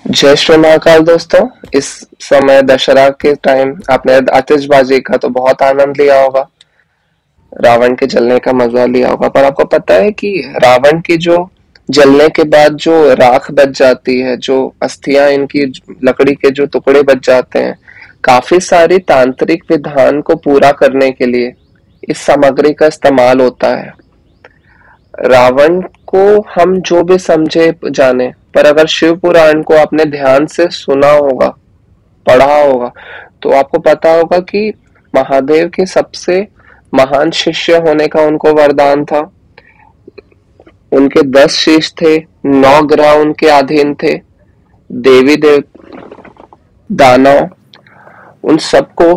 जय श्री महाकाल दोस्तों। इस समय दशहरा के टाइम आपने आतिशबाजी का तो बहुत आनंद लिया होगा, रावण के जलने का मजा लिया होगा। पर आपको पता है कि रावण की जो जलने के बाद जो राख बच जाती है, जो अस्थियां इनकी लकड़ी के जो टुकड़े बच जाते हैं, काफी सारी तांत्रिक विधान को पूरा करने के लिए इस सामग्री का इस्तेमाल होता है। रावण को हम जो भी समझे जाने, पर अगर शिव पुराण को आपने ध्यान से सुना होगा, पढ़ा होगा, तो आपको पता होगा कि महादेव के सबसे महान शिष्य होने का उनको वरदान था। उनके 10 शीश थे, 9 ग्रह उनके अधीन थे, देवी देव, दानव, उन सबको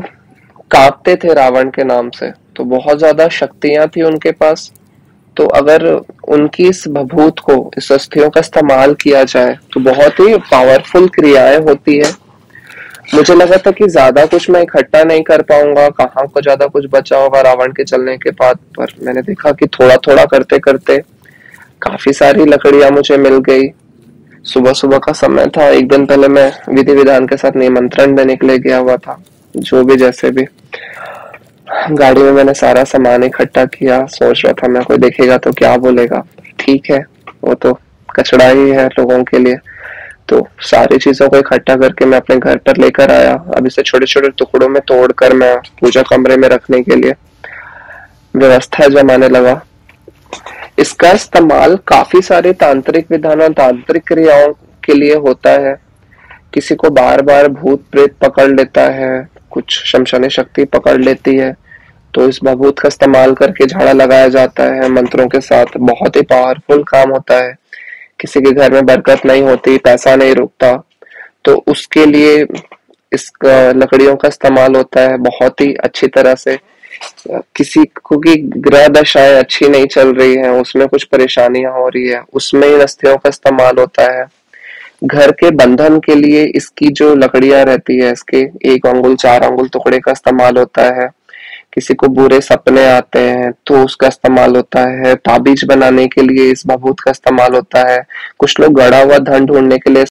कांपते थे रावण के नाम से। तो बहुत ज्यादा शक्तियां थी उनके पास। तो अगर उनकी इस भभूत को, इस अस्थियों का इस्तेमाल किया जाए तो बहुत ही पावरफुल क्रियाएं होती है। मुझे लगा था कि ज्यादा कुछ मैं इकट्ठा नहीं कर पाऊंगा, कहाँ को ज्यादा कुछ बचा होगा रावण के चलने के बाद, पर मैंने देखा कि थोड़ा थोड़ा करते करते काफी सारी लकड़ियां मुझे मिल गई। सुबह सुबह का समय था, एक दिन पहले मैं विधि विधान के साथ निमंत्रण देने के लिए गया हुआ था। जो भी जैसे भी गाड़ी में मैंने सारा सामान इकट्ठा किया, सोच रहा था मैं कोई देखेगा तो क्या बोलेगा। ठीक है, वो तो कचड़ा ही है लोगों के लिए। तो सारी चीजों को इकट्ठा करके मैं अपने घर पर लेकर आया। अब इसे छोटे छोटे टुकड़ों में तोड़कर मैं पूजा कमरे में रखने के लिए व्यवस्था जमाने लगा। इसका इस्तेमाल काफी सारे तांत्रिक विधानों, तांत्रिक क्रियाओं के लिए होता है। किसी को बार बार भूत प्रेत पकड़ लेता है, कुछ शमशानी शक्ति पकड़ लेती है, तो इस भभूत का इस्तेमाल करके झाड़ा लगाया जाता है मंत्रों के साथ। बहुत ही पावरफुल काम होता है। किसी के घर में बरकत नहीं होती, पैसा नहीं रुकता, तो उसके लिए इस लकड़ियों का इस्तेमाल होता है बहुत ही अच्छी तरह से। किसी को की ग्रह दशाएं अच्छी नहीं चल रही है, उसमें कुछ परेशानियां हो रही है, उसमें इन अस्थियों का इस्तेमाल होता है। घर के बंधन के लिए इसकी जो लकड़ियां रहती है, इसके 1 अंगुल 4 अंगुल टुकड़े का इस्तेमाल होता है। किसी को बुरे सपने आते हैं तो उसका इस्तेमाल होता है। ताबीज बनाने के लिए इस भभूत का इस्तेमाल होता है। कुछ लोग गड़ा हुआ धन ढूंढने के लिए